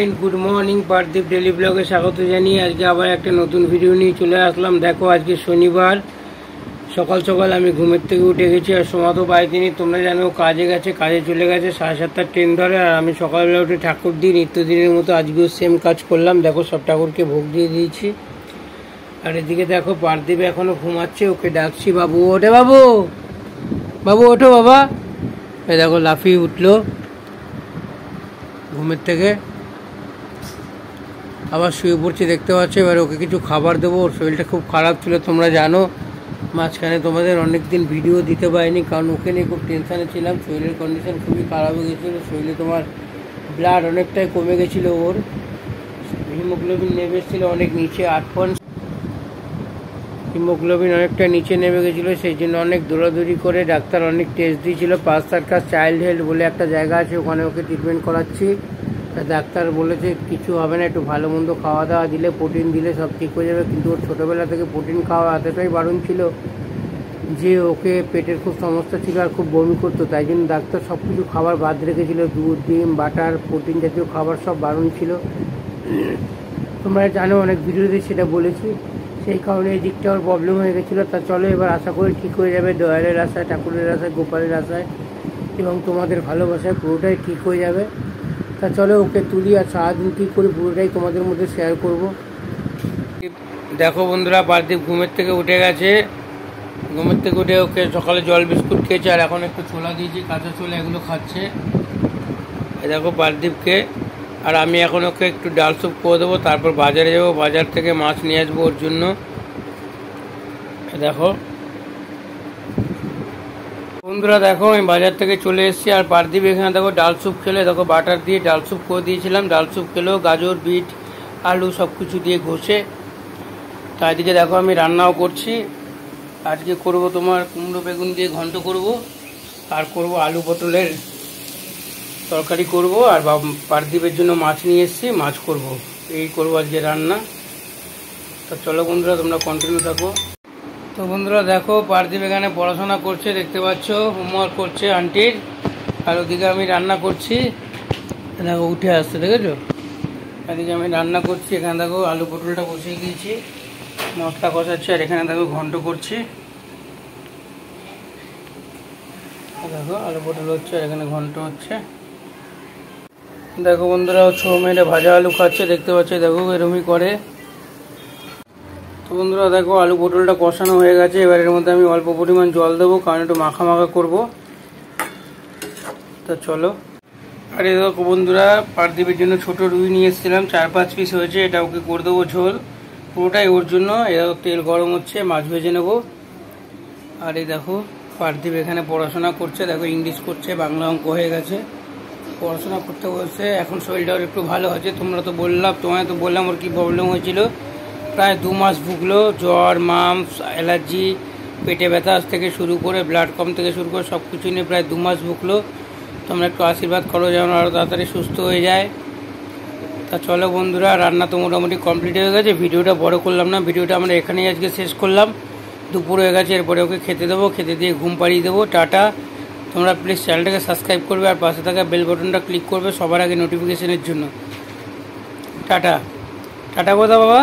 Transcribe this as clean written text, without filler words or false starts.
Friend, good morning. পার্থিব daily ব্লগে স্বাগত জানিয়ে আজকে আবার একটা নতুন ভিডিও নিয়ে চলে আসলাম। দেখো, আজকে শনিবার সকাল সকাল আমি ঘুমের থেকে উঠে গেছি। আর সোমাতো বাড়িতে নেই, তোমরা জানো কাজে গেছে, কাজে চলে গেছে 7:30টার ট্রেন ধরে। আর আমি সকালবেলা উঠে ঠাকুর দিয়ে নিত্যদিনের মতো আজকেও সেম কাজ করলাম। দেখো, সব ঠাকুরকে ভোগ দিয়ে দিয়েছি। আর এদিকে দেখো, পার্থিব এখনো ঘুমাচ্ছে, ওকে ডাকছি। বাবু ওঠে, বাবু বাবু ওঠো বাবা। এই দেখো লাফিয়ে উঠলো ঘুমের থেকে, আবার শুয়ে পড়ছে দেখতে পাচ্ছ। এবার ওকে কিছু খাবার দেবো। ওর শরীরটা খুব খারাপ ছিল, তোমরা জানো। মাঝখানে তোমাদের অনেক দিন ভিডিও দিতে পারিনি, কারণ ওকে নিয়ে খুব টেনশানে ছিলাম। শরীরের কন্ডিশন খুবই খারাপ হয়ে গেছিলো। শরীরে তোমার ব্লাড অনেকটাই কমে গেছিলো। ওর হিমোগ্লোবিন নেমে এসেছিলো অনেক নিচে, 8 হিমোগ্লোবিন অনেকটা নিচে নেমে গেছিলো। সেই জন্য অনেক দৌড়াদৌড়ি করে ডাক্তার অনেক টেস্ট দিয়েছিল। 5 সার্কাস চাইল্ড হেলথ বলে একটা জায়গা আছে, ওখানে ওকে ট্রিটমেন্ট করাচ্ছি। ডাক্তার বলেছে কিছু হবে না, একটু ভালো মন্দ খাওয়া দাওয়া দিলে, প্রোটিন দিলে সব ঠিক হয়ে যাবে। কিন্তু ওর ছোটোবেলা থেকে প্রোটিন খাওয়া এতটাই বারণ ছিল যে ওকে পেটের খুব সমস্যা ছিল আর খুব বমি করতো। তাই জন্য ডাক্তার সব কিছু খাবার বাদ রেখেছিল। দুধ, ডিম, বাটার, প্রোটিন জাতীয় খাবার সব বারণ ছিল। তোমরা জানো, অনেক ভিডিওতে সেটা বলেছি। সেই কারণে এই দিকটা ওর প্রবলেম হয়ে গেছিলো। তা চলো, এবার আশা করি ঠিক হয়ে যাবে। দয়ালের আশায়, ঠাকুরের আশায়, গোপালের আশায় এবং তোমাদের ভালোবাসায় পুরোটাই ঠিক হয়ে যাবে। তা চলো ওকে তুলি, আর সারাদিন কী করি পুরোটাই তোমাদের মধ্যে শেয়ার করব। দেখো বন্ধুরা, পার্থিব ঘুমের থেকে উঠে গেছে। ঘুমের থেকে উঠে ওকে সকালে জল বিস্কুট খেয়েছে, আর এখন একটু ছোলা দিয়েছি, কাঁচা ছোলা, এগুলো খাচ্ছে। দেখো পার্থিবকে। আর আমি এখন ওকে একটু ডাল স্যুপ করে দেবো, তারপর বাজারে যাবো। বাজার থেকে মাছ নিয়ে আসবো ওর জন্য। দেখো বন্ধুরা, দেখো আমি বাজার থেকে চলে এসেছি। আর পার্থিব এখানে দেখো ডাল স্যুপ খেলে, দেখো বাটার দিয়ে ডাল স্যুপ করে দিয়েছিলাম। ডাল স্যুপ খেলেও গাজর, বিট, আলু সব কিছু দিয়ে ঘষে। তাই দিকে দেখো আমি রান্নাও করছি। আজকে করব তোমার কুমড়ো বেগুন দিয়ে ঘন্ট করব, আর করব আলু পটলের তরকারি করব। আর পার্থিবের জন্য মাছ নিয়ে এসেছি, মাছ করব। এই করব আজকে রান্না। তো চলো বন্ধুরা, তোমরা কন্টিনিউ থাকো। তো বন্ধুরা দেখো, পার্থিব এখানে পড়াশোনা করছে, দেখতে পাচ্ছ, হোমওয়ার্ক করছে আন্টির। আর ওদিকে আমি রান্না করছি। দেখো উঠে আসছে, দেখেছো? এদিকে আমি রান্না করছি। এখানে দেখো আলু পটলটা বসিয়ে দিয়েছি, মশলা কষাচ্ছি। আর এখানে দেখো ঘন্ট করছি। দেখো আলু পটল হচ্ছে, আর এখানে ঘন্ট হচ্ছে। দেখো বন্ধুরা, ছো মেরে ভাজা আলু খাচ্ছে, দেখতে পাচ্ছে। দেখো এরমই করে। তো বন্ধুরা দেখো, আলু পটলটা কষানো হয়ে গেছে। এবার এর মধ্যে আমি অল্প পরিমাণ জল দেবো, কারণ একটু মাখা মাখা করবো। তো চলো। আর এই দেখো বন্ধুরা, পার্থিবের জন্য ছোট রুই নিয়ে এসেছিলাম, 4-5 পিস হয়েছে। এটা ওকে করে দেবো ঝোল, পুরোটাই ওর জন্য। এর তেল গরম হচ্ছে, মাছ ভেজে নেবো। আর এই দেখো পার্থিব এখানে পড়াশোনা করছে। দেখো ইংলিশ করছে, বাংলা অঙ্ক হয়ে গেছে, পড়াশোনা করতে বসে। এখন শরীরটাও একটু ভালো হচ্ছে। তোমায় তো বললাম ওর কী প্রবলেম হয়েছিল। প্রায় 2 মাস ভুগলো, জ্বর, মাম্পস, অ্যালার্জি, পেটে ব্যথা থেকে শুরু করে, ব্লাড কম থেকে শুরু করে সব কিছু নিয়ে প্রায় 2 মাস ভুগলো। তোমরা একটু আশীর্বাদ করো যেন আরও তাড়াতাড়ি সুস্থ হয়ে যায়। তা চলো বন্ধুরা, রান্না তো মোটামুটি কমপ্লিট হয়ে গেছে। ভিডিওটা বড় করলাম না, ভিডিওটা আমরা এখানেই আজকে শেষ করলাম। দুপুর হয়ে গেছে, এরপরে ওকে খেতে দেবো, খেতে দিয়ে ঘুম পাড়িয়ে দেবো। টাটা। তোমরা প্লিজ চ্যানেলটাকে সাবস্ক্রাইব করবে, আর পাশে থাকা বেল বাটনটা ক্লিক করবে সবার আগে নোটিফিকেশনের জন্য। টাটা টাটা, কথা বাবা।